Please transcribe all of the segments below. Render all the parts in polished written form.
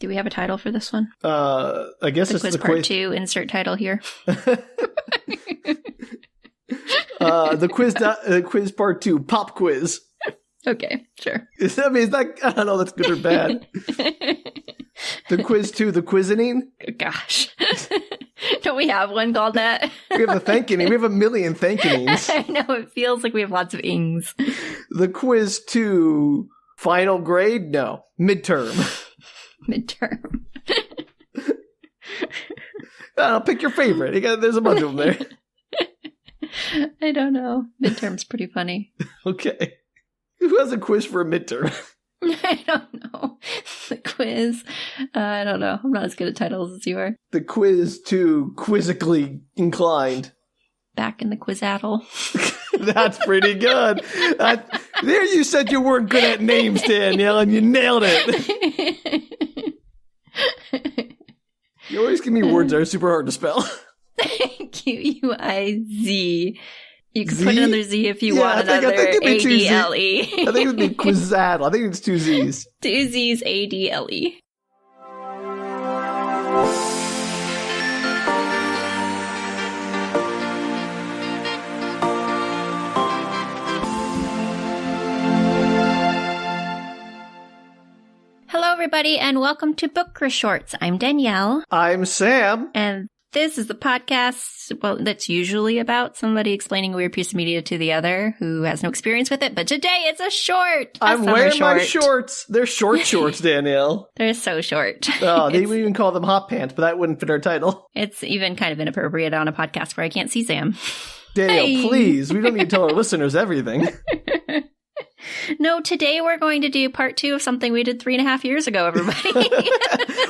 Do we have a title for this one? I guess the it's quiz the part quiz. 2, insert title here. The quiz part 2, pop quiz. Okay, sure. I mean, I don't know if that's good or bad. The quiz 2, the quizzing. Gosh. Don't we have one called that? We have a thankening. We have a million thankenings. I know, it feels like we have lots of ings. The quiz 2, final grade? No. Midterm. Midterm. I'll pick your favorite. There's a bunch of them there. I don't know. Midterm's pretty funny. Okay. Who has a quiz for a midterm? I don't know. The quiz. I don't know. I'm not as good at titles as you are. The quiz 2, quizzically inclined. Back in the Quizzadle. That's pretty good. There you said you weren't good at names, Danielle, and you nailed it. You always give me words that are super hard to spell. Quiz. You can Z? put another Z if you want another it'd be 2 Z's. ADLE. I think it would be Quizzadle. I think it's 2 Z's. 2 Z's ADLE. Hello, everybody, and welcome to Book Reshorts. I'm Danielle. I'm Sam. And this is the podcast, well, that's usually about somebody explaining a weird piece of media to the other who has no experience with it. But today it's a short. I'm wearing my shorts. They're short shorts, Danielle. They're so short. Oh, they would even call them hot pants, but that wouldn't fit our title. It's even kind of inappropriate on a podcast where I can't see Sam. Danielle, please. We don't need to tell our listeners everything. No, today we're going to do part 2 of something we did 3.5 years ago, everybody.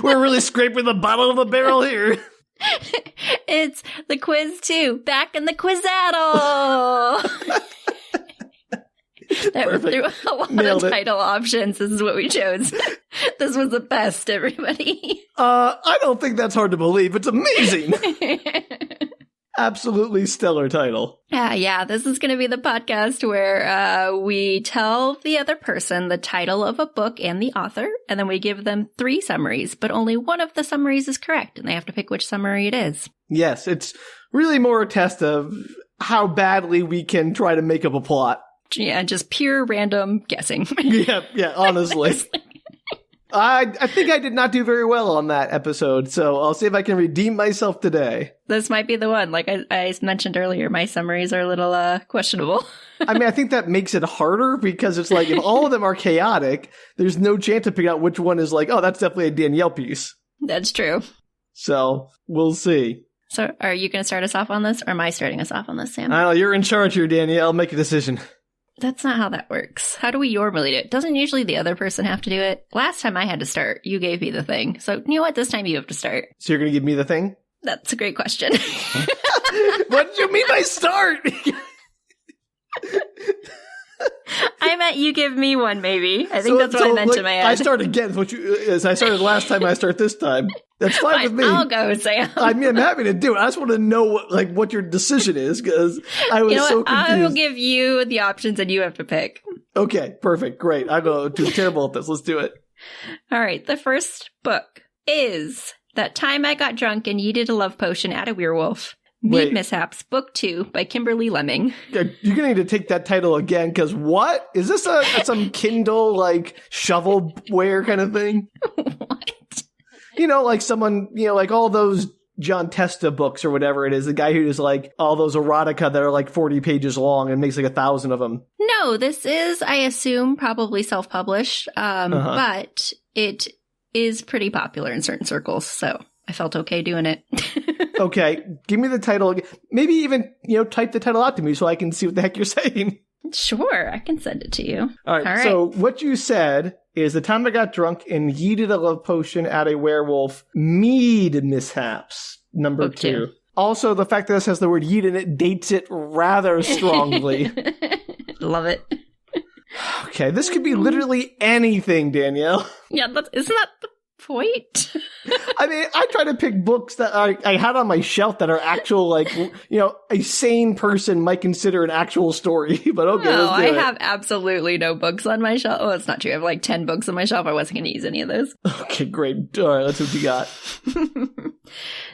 We're really scraping the bottom of the barrel here. It's the quiz 2, back in the Quizzadle. Through a lot Nailed of it. title options, this is what we chose. This was the best, everybody. I don't think that's hard to believe. It's amazing. Absolutely stellar title. Yeah, this is going to be the podcast where we tell the other person the title of a book and the author, and then we give them 3 summaries, but only one of the summaries is correct, and they have to pick which summary it is. Yes, it's really more a test of how badly we can try to make up a plot. Yeah, just pure random guessing. Yeah, honestly. I think I did not do very well on that episode, so I'll see if I can redeem myself today. This might be the one. Like I mentioned earlier, my summaries are a little questionable. I mean, I think that makes it harder because it's like if all of them are chaotic, there's no chance to pick out which one is like, oh, that's definitely a Danielle piece. That's true. So we'll see. So are you going to start us off on this, or am I starting us off on this, Sam? I don't know, you're in charge here, Danielle. Make a decision. That's not how that works. How do we normally do it? Doesn't usually the other person have to do it? Last time I had to start, you gave me the thing. So you know what? This time you have to start. So you're going to give me the thing? That's a great question. What did you mean by start? I meant you give me one, maybe. I think that's what I meant in my head. I start again. As I started last time, I start this time. That's fine with me. I'll go, Sam. I mean, I'm happy to do it. I just want to know what your decision is because I was so confused. I will give you the options and you have to pick. Okay, perfect. Great. I'm going to do terrible at this. Let's do it. All right. The first book is That Time I Got Drunk and Yeeted a Love Potion at a Werewolf. Meat Mishaps, Book 2 by Kimberly Lemming. You're going to need to take that title again, because what? Is this some Kindle, like, shovelware kind of thing? What? You know, like someone, like all those John Testa books or whatever it is, the guy who does, like, all those erotica that are, like, 40 pages long and makes, like, 1,000 of them. No, this is, I assume, probably self-published, but it is pretty popular in certain circles, so I felt okay doing it. Okay, give me the title. Maybe even, type the title out to me so I can see what the heck you're saying. Sure, I can send it to you. All right, so what you said is The Time I Got Drunk and Yeeted a Love Potion at a Werewolf, Mead Mishaps, number Book 2. Also, the fact that this has the word yeet in it dates it rather strongly. Love it. Okay, this could be literally anything, Danielle. Yeah, isn't that the point? I mean, I try to pick books that I had on my shelf that are actual, like, you know, a sane person might consider an actual story. But okay, No, let's do it. I have absolutely no books on my shelf. Oh, it's not true. I have like 10 books on my shelf. I wasn't going to use any of those. Okay, great. All right, let's see what you got.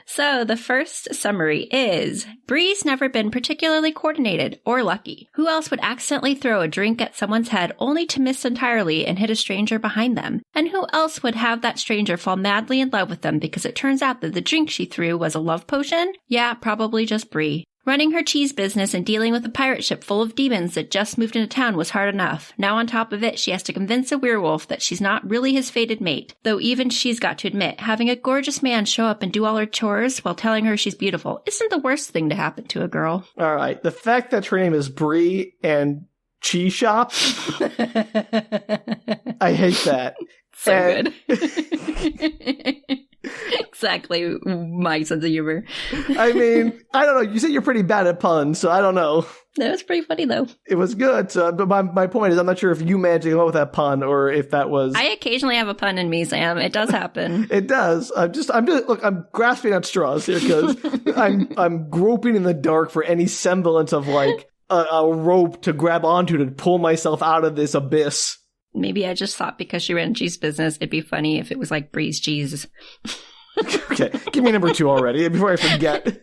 So the first summary is, Bree's never been particularly coordinated or lucky. Who else would accidentally throw a drink at someone's head only to miss entirely and hit a stranger behind them? And who else would have that stranger fall madly in love with them because it turns out that the drink she threw was a love potion? Yeah, probably just Bree. Running her cheese business and dealing with a pirate ship full of demons that just moved into town was hard enough. Now on top of it, she has to convince a werewolf that she's not really his fated mate. Though even she's got to admit, having a gorgeous man show up and do all her chores while telling her she's beautiful isn't the worst thing to happen to a girl. All right. The fact that her name is Bree and Cheese Shop, I hate that. So good. Exactly my sense of humor. I mean, I don't know. You said you're pretty bad at puns, so I don't know. That was pretty funny, though. It was good. So, but my point is, I'm not sure if you managed to come up with that pun or if that was. I occasionally have a pun in me, Sam. It does happen. It does. Look, I'm grasping at straws here because I'm groping in the dark for any semblance of like a rope to grab onto to pull myself out of this abyss. Maybe I just thought because she ran a cheese business, it'd be funny if it was like Bree's cheese. Okay, give me number 2 already before I forget.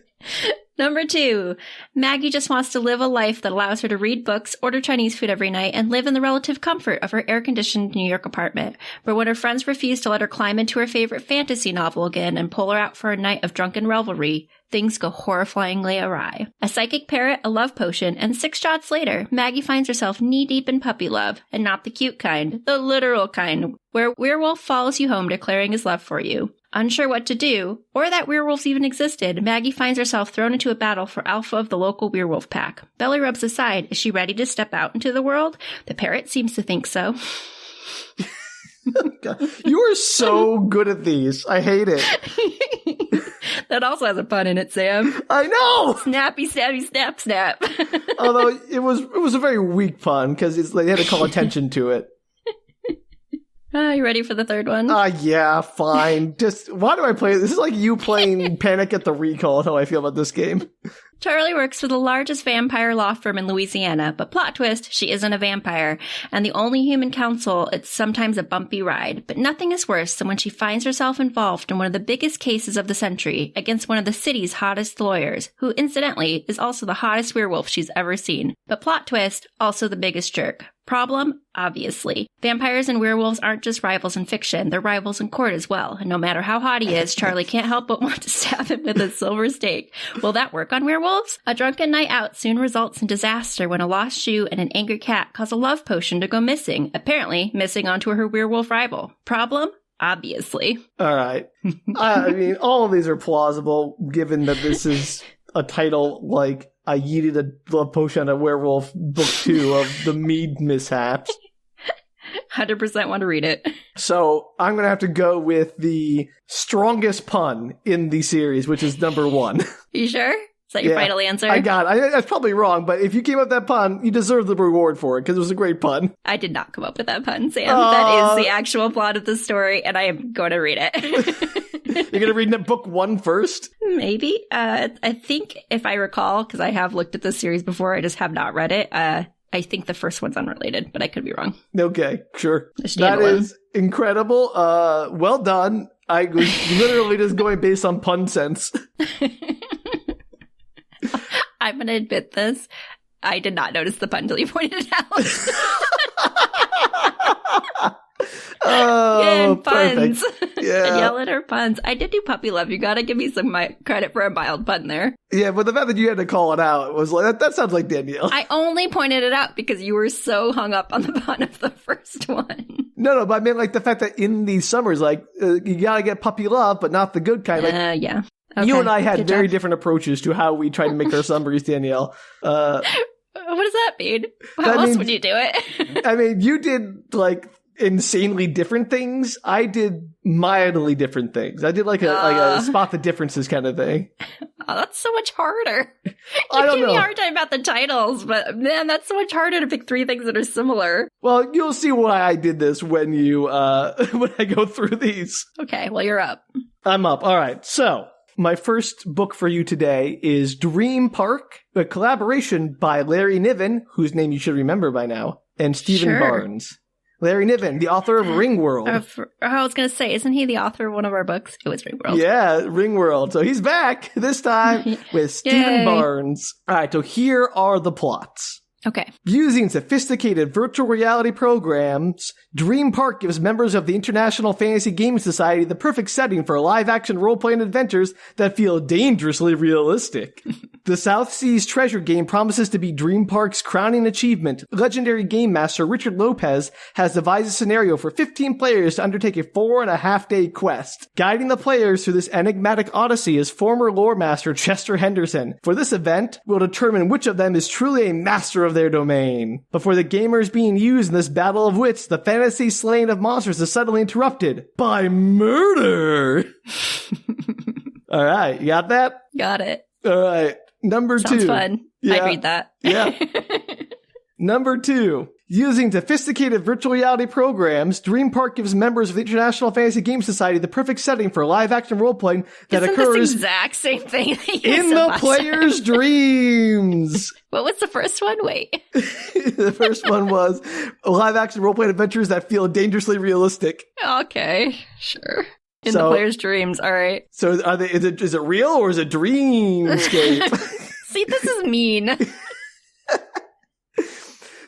Number 2, Maggie just wants to live a life that allows her to read books, order Chinese food every night, and live in the relative comfort of her air-conditioned New York apartment. But when her friends refuse to let her climb into her favorite fantasy novel again and pull her out for a night of drunken revelry, things go horrifyingly awry. A psychic parrot, a love potion, and 6 shots later, Maggie finds herself knee-deep in puppy love, and not the cute kind, the literal kind, where Werewolf follows you home declaring his love for you. Unsure what to do, or that werewolves even existed, Maggie finds herself thrown into a battle for alpha of the local werewolf pack. Belly rubs aside. Is she ready to step out into the world? The parrot seems to think so. You are so good at these. I hate it. That also has a pun in it, Sam. I know! Snappy, stabby, snap, snap. Although it was a very weak pun because they had to call attention to it. You ready for the third one? Yeah, fine. Just, why do I play this? This is like you playing Panic at the Recall, how I feel about this game. Charlie works for the largest vampire law firm in Louisiana, but plot twist, she isn't a vampire. And the only human counsel, it's sometimes a bumpy ride. But nothing is worse than when she finds herself involved in one of the biggest cases of the century against one of the city's hottest lawyers, who incidentally is also the hottest werewolf she's ever seen. But plot twist, also the biggest jerk. Problem? Obviously. Vampires and werewolves aren't just rivals in fiction, they're rivals in court as well. And no matter how hot he is, Charlie can't help but want to stab him with a silver stake. Will that work on werewolves? A drunken night out soon results in disaster when a lost shoe and an angry cat cause a love potion to go missing, apparently missing onto her werewolf rival. Problem? Obviously. All right. I mean, all of these are plausible, given that this is a title like I Yeeted a Love Potion on a Werewolf Book 2 of the Mead Mishaps. 100% want to read it. So I'm going to have to go with the strongest pun in the series, which is number 1. You sure? Is that your final answer? I got it. That's probably wrong, but if you came up with that pun, you deserve the reward for it, because it was a great pun. I did not come up with that pun, Sam. That is the actual plot of the story, and I am going to read it. You're going to read book 1 first? Maybe. I think, if I recall, because I have looked at this series before, I just have not read it, I think the first one's unrelated, but I could be wrong. Okay, sure. That is incredible. Well done. I was literally just going based on pun sense. I'm going to admit this. I did not notice the pun until you pointed it out. Oh, puns. Yeah. Danielle and her puns. I did do puppy love. You got to give me some credit for a mild pun there. Yeah, but the fact that you had to call it out was like, that sounds like Danielle. I only pointed it out because you were so hung up on the pun of the first one. No, but I mean like the fact that in these summers, like, you got to get puppy love, but not the good kind. Like, yeah. Okay. You and I had very different approaches to how we tried to make our summaries, Danielle. What does that mean? How else would you do it? I mean, you did like insanely different things. I did mildly different things. I did like a spot the differences kind of thing. that's so much harder. I don't know. You give me a hard time about the titles, but man, that's so much harder to pick 3 things that are similar. Well, you'll see why I did this when when I go through these. Okay, well, you're up. I'm up. All right. So my first book for you today is Dream Park, a collaboration by Larry Niven, whose name you should remember by now, and Stephen Barnes. Larry Niven, the author of Ringworld. I was going to say, isn't he the author of one of our books? It was Ringworld. Yeah, Ringworld. So he's back, this time with Stephen Barnes. All right, so here are the plots. Okay. Using sophisticated virtual reality programs, Dream Park gives members of the International Fantasy Gaming Society the perfect setting for live-action role-playing adventures that feel dangerously realistic. The South Seas Treasure game promises to be Dream Park's crowning achievement. Legendary game master Richard Lopez has devised a scenario for 15 players to undertake a 4.5-day quest. Guiding the players through this enigmatic odyssey is former lore master Chester Henderson. For this event, we'll determine which of them is truly a master of their domain. But for the gamers being used in this battle of wits, the fantasy slaying of monsters is suddenly interrupted by murder. All right, you got that? Got it. All right. Number Sounds 2. fun. Yeah. I'd read that. Yeah. Number 2. Using sophisticated virtual reality programs, Dream Park gives members of the International Fantasy Game Society the perfect setting for live-action role-playing that occurs this exact same thing that you in said the last player's time? dreams. What was the first one? Wait. The first one was live-action role-playing adventures that feel dangerously realistic. Okay, sure. In the player's dreams, all right. So is it real or is it dreamscape? See, this is mean.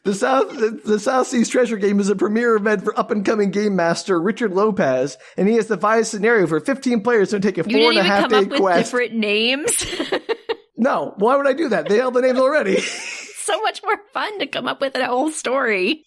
The South Seas Treasure game is a premier event for up-and-coming game master Richard Lopez, and he has devised a scenario for 15 players to take a 4.5-day quest. You didn't even come up with different names? No, why would I do that? They have the names already. So much more fun to come up with a whole story.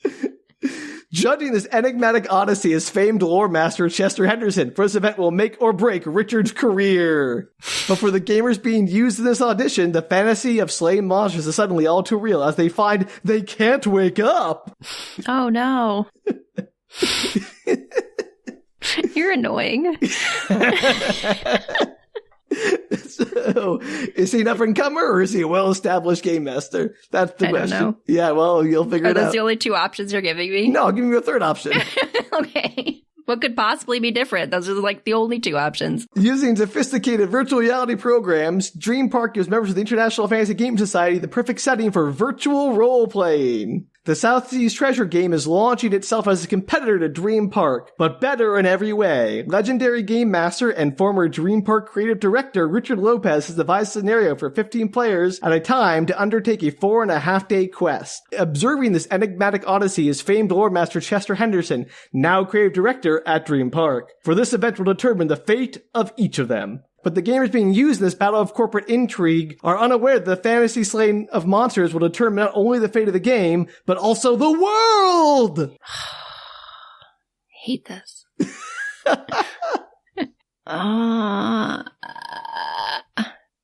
Judging this enigmatic odyssey is famed lore master Chester Henderson. For this event will make or break Richard's career. But for the gamers being used in this audition, the fantasy of slaying monsters is suddenly all too real as they find they can't wake up. Oh no. You're annoying. So, is he an up-and-comer or is he a well-established game master? That's the question. I don't know. Yeah, well, you'll figure it out. Are those the only 2 options you're giving me? No, I'll give you a third option. Okay. What could possibly be different? Those are like the only 2 options. Using sophisticated virtual reality programs, Dream Park gives members of the International Fantasy Game Society the perfect setting for virtual role-playing. The South Seas Treasure game is launching itself as a competitor to Dream Park, but better in every way. Legendary game master and former Dream Park creative director Richard Lopez has devised a scenario for 15 players at a time to undertake a 4.5-day quest. Observing this enigmatic odyssey is famed lore master Chester Henderson, now creative director at Dream Park. For this event will determine the fate of each of them. But the gamers being used in this battle of corporate intrigue are unaware that the fantasy slaying of monsters will determine not only the fate of the game, but also the world! I hate this.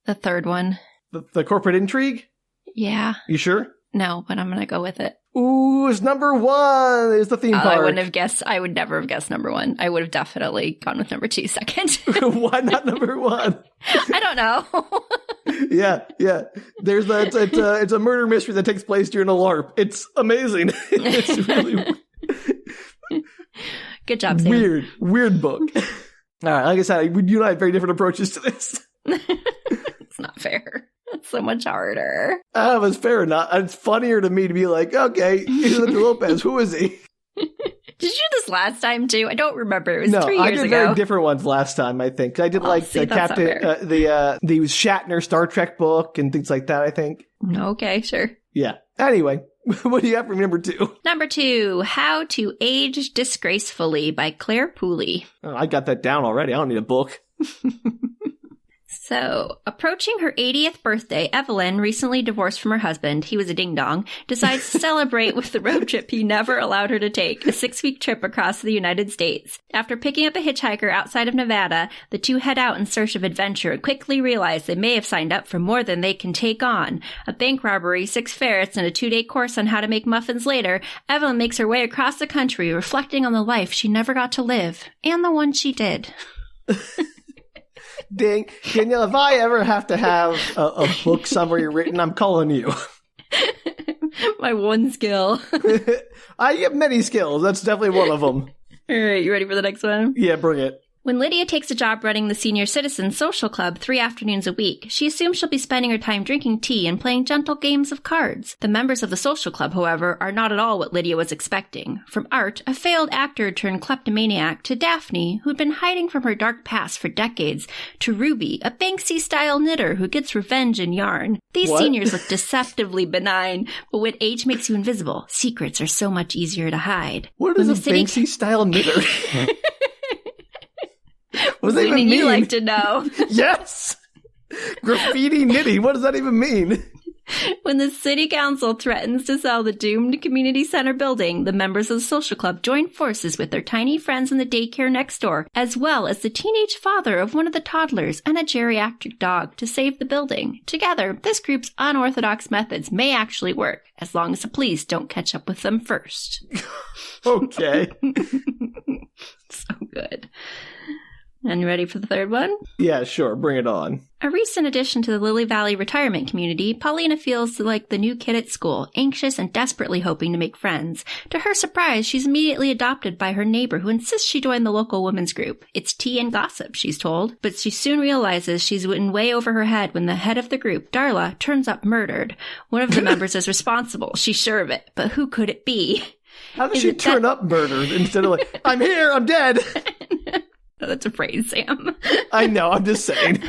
The third one. The corporate intrigue? Yeah. You sure? No, but I'm going to go with it. Ooh, it's number 1. It's the theme park. I wouldn't have guessed. I would never have guessed number 1. I would have definitely gone with number 2 second. Why not number 1? I don't know. Yeah. There's that. It's a murder mystery that takes place during a LARP. It's amazing. It's really good job, Sam. Weird book. All right, like I said, you and I have very different approaches to this. It's not fair. It's so much harder. It's fair or not. It's funnier to me to be like, okay, here's Richard Lopez. Who is he? Did you do this last time too? I don't remember. It was 3 years ago. I did very different ones last time, I think. I did Captain, the Shatner Star Trek book and things like that, I think. Okay, sure. Yeah. Anyway, what do you have for number 2? Number 2, How to Age Disgracefully by Clare Pooley. Oh, I got that down already. I don't need a book. So, approaching her 80th birthday, Evelyn, recently divorced from her husband, he was a ding-dong, decides to celebrate with the road trip he never allowed her to take, a 6-week trip across the United States. After picking up a hitchhiker outside of Nevada, the two head out in search of adventure and quickly realize they may have signed up for more than they can take on. A bank robbery, 6 ferrets, and a 2-day course on how to make muffins later, Evelyn makes her way across the country, reflecting on the life she never got to live, and the one she did. Dang. Danielle, if I ever have to have a book summary written, I'm calling you. My one skill. I have many skills. That's definitely one of them. All right, you ready for the next one? Yeah, bring it. When Lydia takes a job running the Senior Citizens Social Club 3 afternoons a week, she assumes she'll be spending her time drinking tea and playing gentle games of cards. The members of the social club, however, are not at all what Lydia was expecting. From Art, a failed actor turned kleptomaniac, to Daphne, who'd been hiding from her dark past for decades, to Ruby, a Banksy-style knitter who gets revenge in yarn. These seniors look deceptively benign, but when age makes you invisible, secrets are so much easier to hide. What is a Banksy-style knitter? What does that even mean? You like to know. Yes! Graffiti knitting. What does that even mean? When the city council threatens to sell the doomed community center building, the members of the social club join forces with their tiny friends in the daycare next door, as well as the teenage father of one of the toddlers and a geriatric dog to save the building. Together, this group's unorthodox methods may actually work, as long as the police don't catch up with them first. Okay. So good. And ready for the third one? Yeah, sure. Bring it on. A recent addition to the Lily Valley retirement community, Paulina feels like the new kid at school, anxious and desperately hoping to make friends. To her surprise, she's immediately adopted by her neighbor, who insists she join the local women's group. It's tea and gossip, she's told, but she soon realizes she's in way over her head when the head of the group, Darla, turns up murdered. One of the members is responsible, she's sure of it, but who could it be? How does she turn up murdered instead of like, I'm here, I'm dead? That's a phrase, Sam. I know, I'm just saying.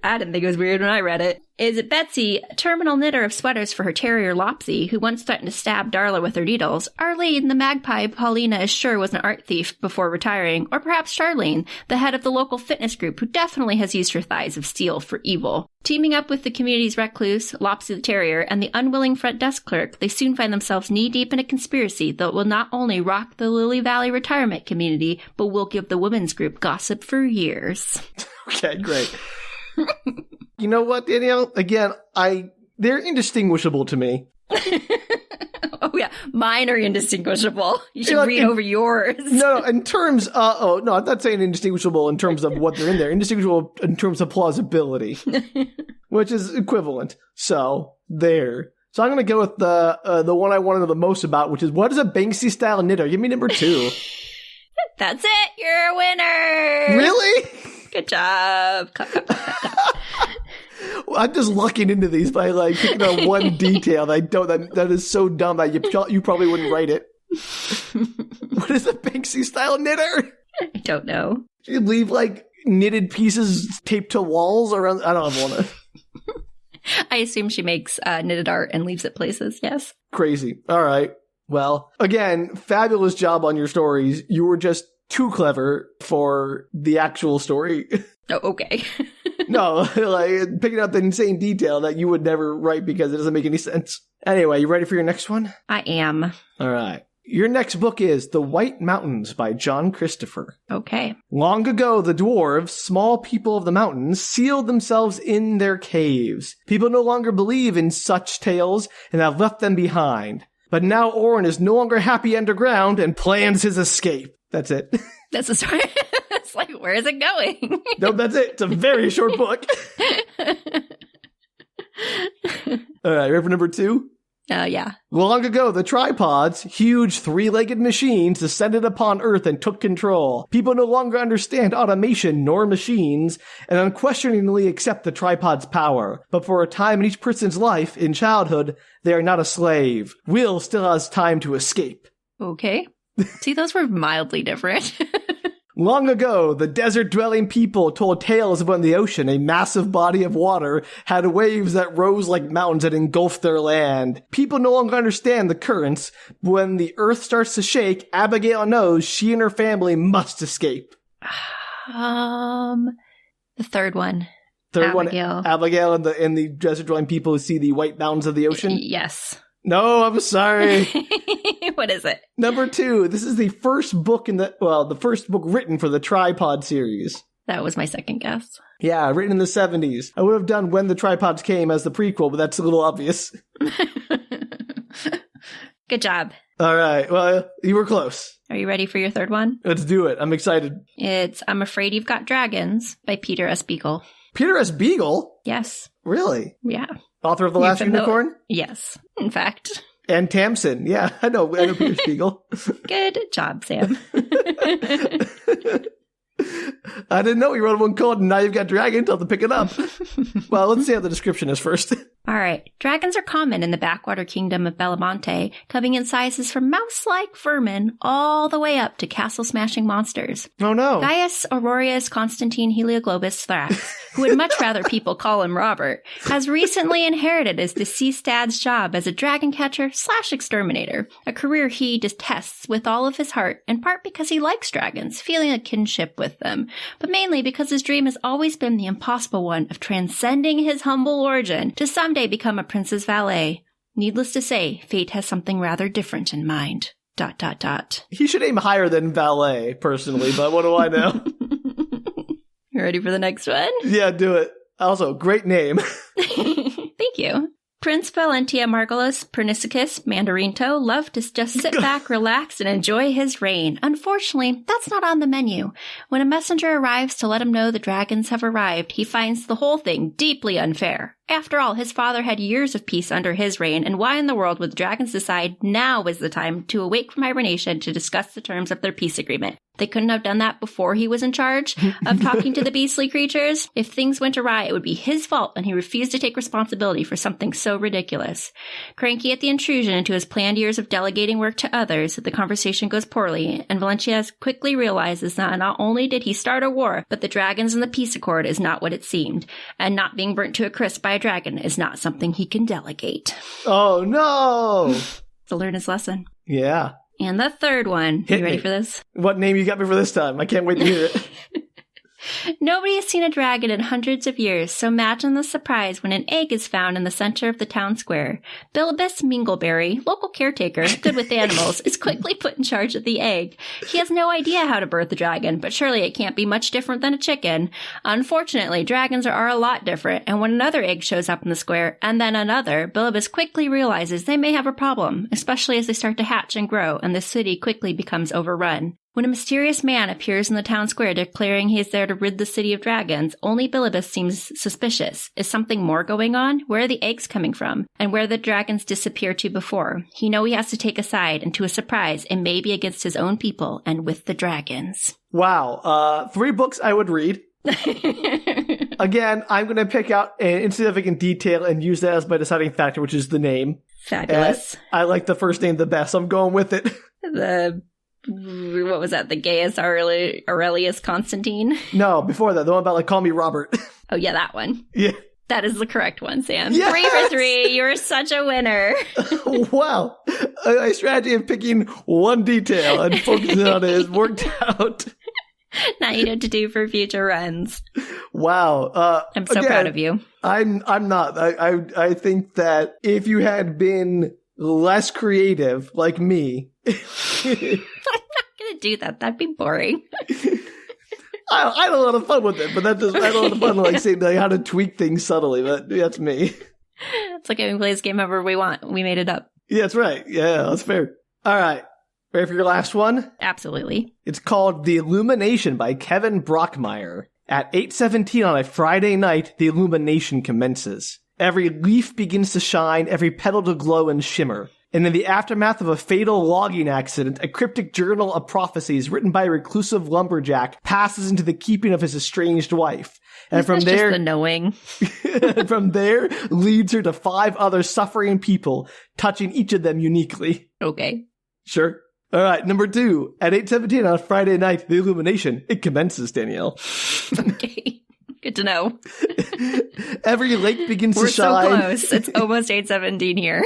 I didn't think it was weird when I read it. Is it Betsy, a terminal knitter of sweaters for her terrier Lopsy, who once threatened to stab Darla with her needles? Arlene, the magpie Paulina is sure was an art thief before retiring. Or perhaps Charlene, the head of the local fitness group, who definitely has used her thighs of steel for evil. Teaming up with the community's recluse, Lopsy the terrier, and the unwilling front desk clerk, they soon find themselves knee-deep in a conspiracy that will not only rock the Lily Valley retirement community, but will give the women's group gossip for years. Okay, great. You know what, Danielle? Again, they're indistinguishable to me. Oh, yeah. Mine are indistinguishable. You should read over yours. No, in terms I'm not saying indistinguishable in terms of what they're in there. Indistinguishable in terms of plausibility, which is equivalent. So, there. So I'm going to go with the one I want to know the most about, which is, what is a Banksy-style knitter? Give me number 2. That's it. You're a winner. Really? Good job. Well, I'm just lucking into these by like picking out one detail that is so dumb that you probably wouldn't write it. What is a Banksy-style knitter? I don't know. You leave like knitted pieces taped to walls around. I don't want to. I assume she makes knitted art and leaves it places. Yes. Crazy. All right. Well, again, fabulous job on your stories. You were just too clever for the actual story. Oh, okay. No, like picking out the insane detail that you would never write because it doesn't make any sense. Anyway, you ready for your next one? I am. All right. Your next book is The White Mountains by John Christopher. Okay. Long ago, the dwarves, small people of the mountains, sealed themselves in their caves. People no longer believe in such tales and have left them behind. But now Orin is no longer happy underground and plans his escape. That's it. That's the story. It's like, where is it going? No, that's it. It's a very short book. All right, ready for number 2? Yeah. Long ago, the tripods, huge 3-legged machines, descended upon Earth and took control. People no longer understand automation nor machines, and unquestioningly accept the tripod's power. But for a time in each person's life, in childhood, they are not a slave. Will still has time to escape. Okay. See, those were mildly different. Long ago, the desert-dwelling people told tales of when the ocean, a massive body of water, had waves that rose like mountains that engulfed their land. People no longer understand the currents. When the earth starts to shake, Abigail knows she and her family must escape. The third one. Abigail. Abigail and the desert-dwelling people who see the white mountains of the ocean? Yes. No, I'm sorry. What is it? Number 2. This is the first book the first book written for the Tripod series. That was my second guess. Yeah, written in the 70s. I would have done When the Tripods Came as the prequel, but that's a little obvious. Good job. All right. Well, you were close. Are you ready for your third one? Let's do it. I'm excited. It's I'm Afraid You've Got Dragons by Peter S. Beagle. Peter S. Beagle? Yes. Really? Yeah. Author of The Last Unicorn? Yes, in fact. And Tamsin. Yeah, I know Peter S. Beagle. Good job, Sam. I didn't know you wrote one called Now You've Got Dragons. I'll have to pick it up. Well, let's see how the description is first. All right. Dragons are common in the backwater kingdom of Belamonte, coming in sizes from mouse-like vermin all the way up to castle-smashing monsters. Oh, no. Gaius Aurorius Constantine Helioglobus Thrax, who would much rather people call him Robert, has recently inherited his deceased dad's job as a dragon catcher/exterminator, a career he detests with all of his heart, in part because he likes dragons, feeling a kinship with them, but mainly because his dream has always been the impossible one of transcending his humble origin to someday become a prince's valet. Needless to say, fate has something rather different in mind. ... He should aim higher than valet, personally, but what do I know? You ready for the next one? Yeah, do it. Also, great name. Thank you. Prince Valentia Margulis Pernicicus Mandarinto loved to just sit back, relax, and enjoy his reign. Unfortunately, that's not on the menu. When a messenger arrives to let him know the dragons have arrived, he finds the whole thing deeply unfair. After all, his father had years of peace under his reign, and why in the world would the dragons decide now was the time to awake from hibernation to discuss the terms of their peace agreement? They couldn't have done that before he was in charge of talking to the beastly creatures. If things went awry, it would be his fault, and he refused to take responsibility for something so ridiculous. Cranky at the intrusion into his planned years of delegating work to others, the conversation goes poorly, and Valencia quickly realizes that not only did he start a war, but the dragons and the peace accord is not what it seemed, and not being burnt to a crisp by a dragon is not something he can delegate. Oh, no! To learn his lesson. Yeah. And the third one. Are you ready for this? What name you got me for this time? I can't wait to hear it. Nobody has seen a dragon in hundreds of years, so imagine the surprise when an egg is found in the center of the town square. Bilibus Mingleberry, local caretaker, good with animals, is quickly put in charge of the egg. He has no idea how to birth a dragon, but surely it can't be much different than a chicken. Unfortunately, dragons are a lot different, and when another egg shows up in the square, and then another, Bilibus quickly realizes they may have a problem, especially as they start to hatch and grow, and the city quickly becomes overrun. When a mysterious man appears in the town square declaring he is there to rid the city of dragons, only Bilibus seems suspicious. Is something more going on? Where are the eggs coming from? And where the dragons disappeared to before? He knows he has to take a side, and to a surprise, it may be against his own people and with the dragons. Wow. 3 books I would read. Again, I'm going to pick out an insignificant detail and use that as my deciding factor, which is the name. Fabulous. And I like the first name the best, so I'm going with it. What was that? The Gaius Aurelius Constantine? No, before that, the one about like, call me Robert. Oh, yeah, that one. Yeah. That is the correct one, Sam. Yes! 3 for 3. You're such a winner. Wow. My strategy of picking one detail and focusing on it has worked out. Now you know what to do for future runs. Wow. I'm so proud of you. I'm not. I think that if you had been less creative like me. I'm not going to do that. That'd be boring. I had a lot of fun with it, but I had a lot of fun like saying like how to tweak things subtly, but that's me. It's like we can play this game however we want. We made it up. Yeah, that's right. Yeah, that's fair. All right. Ready for your last one? Absolutely. It's called The Illumination by Kevin Brockmeier. At 8:17 on a Friday night, the illumination commences. Every leaf begins to shine, every petal to glow and shimmer. And in the aftermath of a fatal logging accident, a cryptic journal of prophecies written by a reclusive lumberjack passes into the keeping of his estranged wife. And from there, just the knowing. From there, leads her to 5 other suffering people, touching each of them uniquely. Okay. Sure. All right, number 2. At 8:17 on a Friday night, the illumination, it commences, Danielle. Okay. Good to know. Every lake begins We're to shine. so close. It's almost 8:17 here.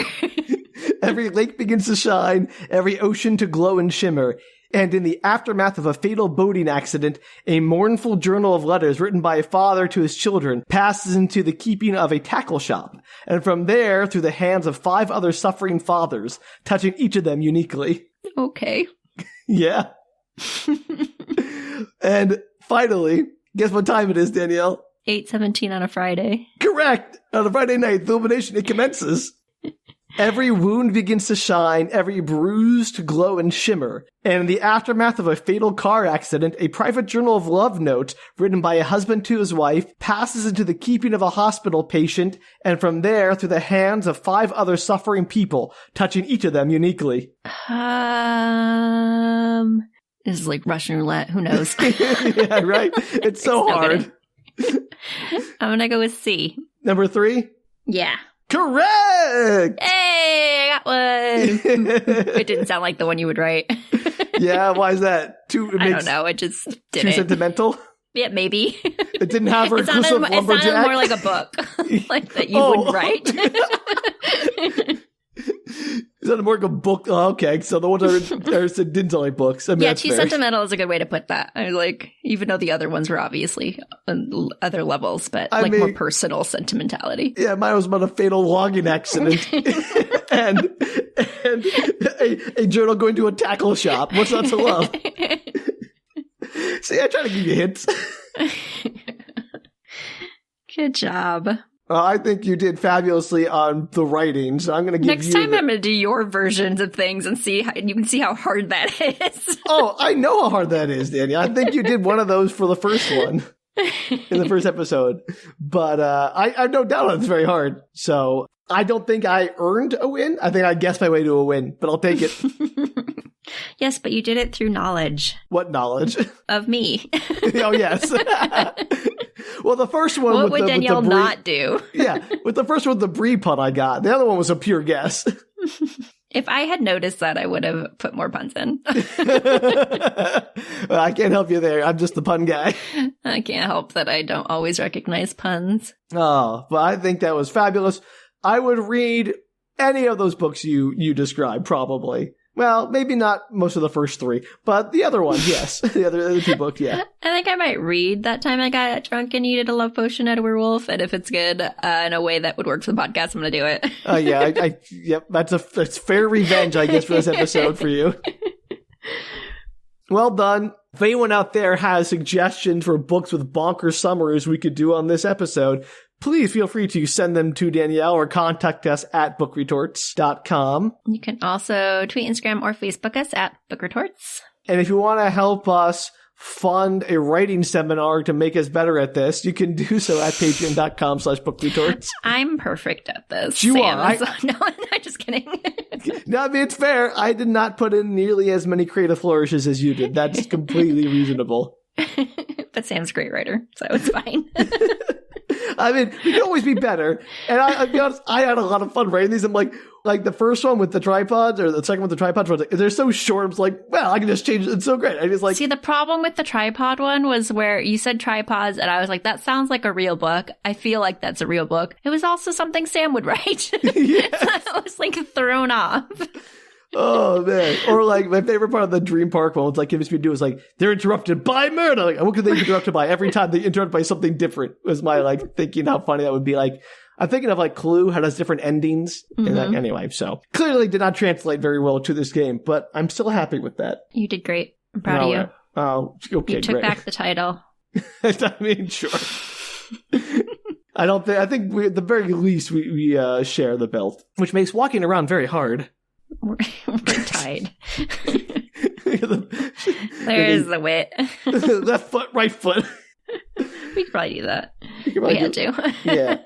Every lake begins to shine, every ocean to glow and shimmer. And in the aftermath of a fatal boating accident, a mournful journal of letters written by a father to his children passes into the keeping of a tackle shop. And from there, through the hands of 5 other suffering fathers, touching each of them uniquely. Okay. Yeah. And finally, guess what time it is, Danielle? 8:17 on a Friday. Correct. On a Friday night, the illumination, it commences. Every wound begins to shine, every bruise to glow and shimmer. And in the aftermath of a fatal car accident, a private journal of love note written by a husband to his wife passes into the keeping of a hospital patient, and from there through the hands of 5 other suffering people, touching each of them uniquely. This is like Russian roulette. Who knows? Yeah, right? It's so hard. I'm going to go with C. Number 3? Yeah. Correct! Hey, I got one. It didn't sound like the one you would write. Yeah, why is that? I don't know. It just didn't. Too sentimental? Yeah, inclusive It didn't have her inclusive lumberjack? It sounded more like a book. Like that you wouldn't write. Is that more like a book? Oh, okay, so the ones that didn't sound like books. I mean, yeah, too sentimental is a good way to put that. I like, even though the other ones were obviously on other levels, but more personal sentimentality. Yeah, mine was about a fatal logging accident and a journal going to a tackle shop. What's not to love? See, I try to give you hints. Good job. I think you did fabulously on the writing, so I'm going to give Next time I'm going to do your versions of things and you can see how hard that is. Oh, I know how hard that is, Danielle. I think you did one of those for the first one in the first episode. But I have no doubt it's very hard. So I don't think I earned a win. I think I guessed my way to a win, but I'll take it. Yes, but you did it through knowledge. What knowledge? Of me. Oh, yes. Well, the first one. What would Danielle not do? Yeah, with the first one, the brie pun I got. The other one was a pure guess. If I had noticed that, I would have put more puns in. Well, I can't help you there. I'm just the pun guy. I can't help that I don't always recognize puns. Oh, but I think that was fabulous. I would read any of those books you described, probably. Well, maybe not most of the first 3, but the other ones, yes. the other 2 books, yeah. I think I might read That Time I Got Drunk and Needed a Love Potion at a Werewolf, and if it's good in a way that would work for the podcast, I'm going to do it. Oh, yeah. Yep, that's fair revenge, I guess, for this episode for you. Well done. If anyone out there has suggestions for books with bonkers summaries we could do on this episode, please feel free to send them to Danielle or contact us at bookretorts.com. You can also tweet, Instagram, or Facebook us at bookretorts. And if you want to help us fund a writing seminar to make us better at this, you can do so at patreon.com/bookretorts. I'm perfect at this. You are. No, I'm not just kidding. No, I mean, it's fair. I did not put in nearly as many creative flourishes as you did. That's completely reasonable. But Sam's a great writer, so it's fine. I mean, we can always be better. And I'll be honest, I had a lot of fun writing these. I'm like the first one with the tripods, or the second one with the tripods, they're so short. I'm just like, well, I can just change it. It's so great. I just like. See, the problem with the tripod one was where you said tripods, and I was like, that sounds like a real book. I feel like that's a real book. It was also something Sam would write. Yes. I was like thrown off. Oh, man. Or like my favorite part of the Dream Park one was like Gives Me Do is like, they're interrupted by murder. Like, what could they be interrupted by? Every time they interrupt by something different was my like thinking how funny that would be. Like, I'm thinking of like Clue, how it has different endings. Mm-hmm. And anyway, so clearly did not translate very well to this game, but I'm still happy with that. You did great. I'm proud of you. Oh, okay, you took back the title. I mean, sure. I think we, at the very least, we share the belt, which makes walking around very hard. We're tied. There's the wit. Left foot, right foot. We could probably do that. We had to. Yeah.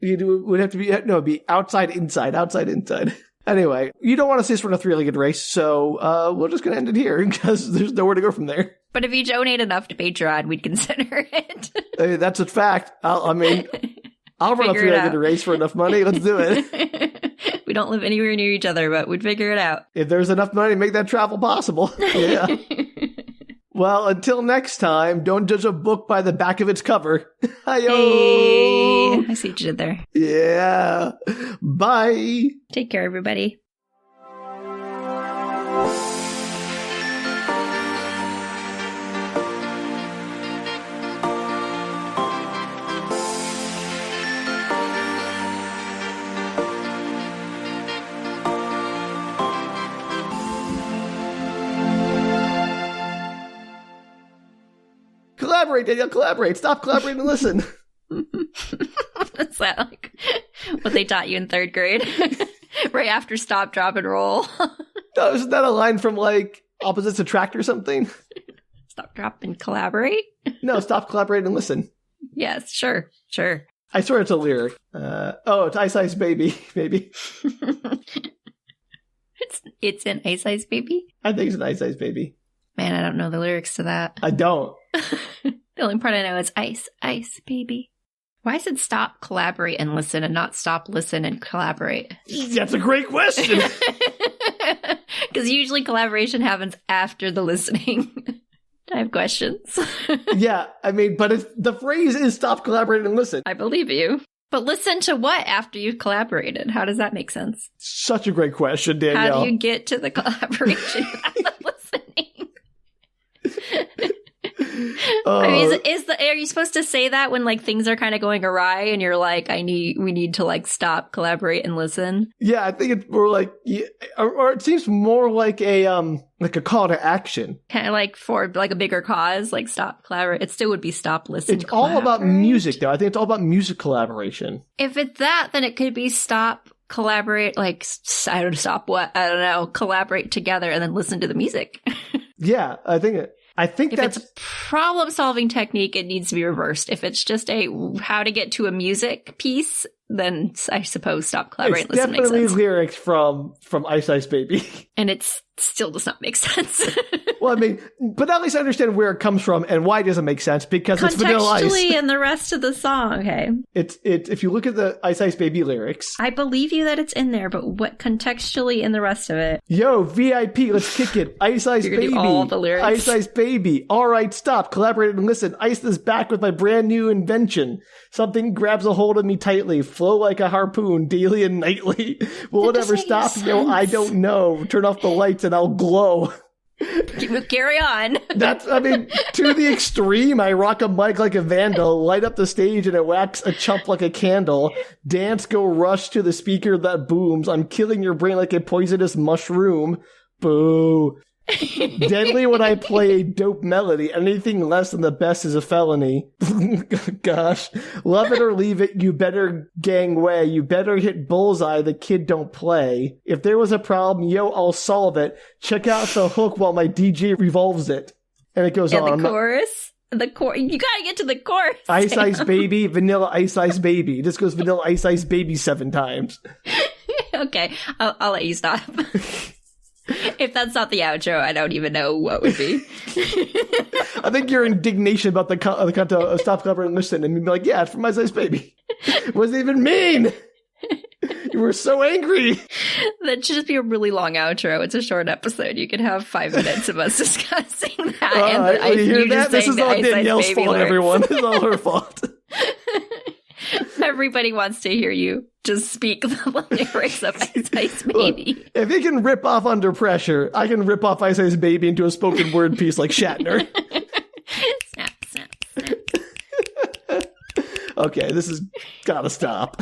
Would have to be, no, it'd be outside, inside, outside, inside. Anyway, you don't want to see us run a 3-legged race, so we're just going to end it here because there's nowhere to go from there. But if you donate enough to Patreon, we'd consider it. Hey, that's a fact. I'll run a 3-legged race for enough money. Let's do it. We don't live anywhere near each other, but we'd figure it out. If there's enough money to make that travel possible. Yeah. Well, until next time, don't judge a book by the back of its cover. Hi-yo! Hey, I see what you did there. Yeah. Bye. Take care, everybody. Collaborate, Danielle, collaborate. Stop collaborating and listen. Is that like what they taught you in 3rd grade? Right after stop, drop, and roll. No, isn't that a line from like Opposites Attract or something? Stop, drop, and collaborate? No, stop, collaborate, and listen. Yes, sure. I swear it's a lyric. It's Ice Ice Baby, maybe. It's an Ice Ice Baby? I think it's an Ice Ice Baby. Man, I don't know the lyrics to that. I don't. The only part I know is Ice Ice Baby. Why is it stop, collaborate, and listen, and not stop, listen, and collaborate? That's a great question. Because usually collaboration happens after the listening. I have questions. Yeah, I mean, but the phrase is stop, collaborate, and listen. I believe you. But listen to what after you've collaborated? How does that make sense? Such a great question, Danielle. How do you get to the collaboration without the listening? I mean, are you supposed to say that when like things are kind of going awry and you're like, we need to like stop, collaborate, and listen? Yeah, I think it's more like, or it seems more like a call to action. Kind of like for like a bigger cause, like stop, collaborate. It still would be stop, listen, It's all about music, though. I think it's all about music collaboration. If it's that, then it could be stop, collaborate, like I don't stop what I don't know, collaborate together and then listen to the music. Yeah, I think if that's it's a problem-solving technique, it needs to be reversed. If it's just a how to get to a music piece, then I suppose stop, collaborate, it's and listen makes definitely sense. lyrics from Ice Ice Baby. And it still does not make sense. Well, I mean, but at least I understand where it comes from and why it doesn't make sense, because it's Vanilla Ice. Contextually in the rest of the song, okay. It's if you look at the Ice Ice Baby lyrics. I believe you that it's in there, but what contextually in the rest of it? Yo, VIP, let's kick it. Ice Ice You're gonna Baby. do all the lyrics. Ice Ice Baby. All right, stop. Collaborate and listen. Ice is back with my brand new invention. Something grabs a hold of me tightly. Flow like a harpoon daily and nightly. Will it ever stop? Yo, I don't know. Turn off the lights and I'll glow. Carry on. To the extreme, I rock a mic like a vandal, light up the stage and it wax a chump like a candle. Dance, go rush to the speaker that booms. I'm killing your brain like a poisonous mushroom. Boo. Deadly when I play a dope melody. Anything less than the best is a felony. Gosh. Love it or leave it, you better gang way. You better hit bullseye, the kid don't play. If there was a problem, yo, I'll solve it. Check out the hook while my DJ revolves it. And it goes on. And the chorus? You gotta get to the chorus. Ice Ice Baby, Vanilla Ice Ice Baby. This goes Vanilla Ice Ice Baby 7 times. Okay, I'll let you stop. If that's not the outro, I don't even know what would be. I think your indignation about the content of Stop, Collaborate, and Listen, and you'd be like, yeah, it's from Ice Ice Baby. What does it even mean? You were so angry. That should just be a really long outro. It's a short episode. You could have 5 minutes of us discussing that. And you hear that? This is all Danielle's fault, lyrics. Everyone. It's all her fault. Everybody wants to hear you just speak the lyrics of Ice Ice Baby. Look, if you can rip off Under Pressure, I can rip off Ice Ice Baby into a spoken word piece like Shatner. Snap, snap, snap. Okay, this has gotta stop.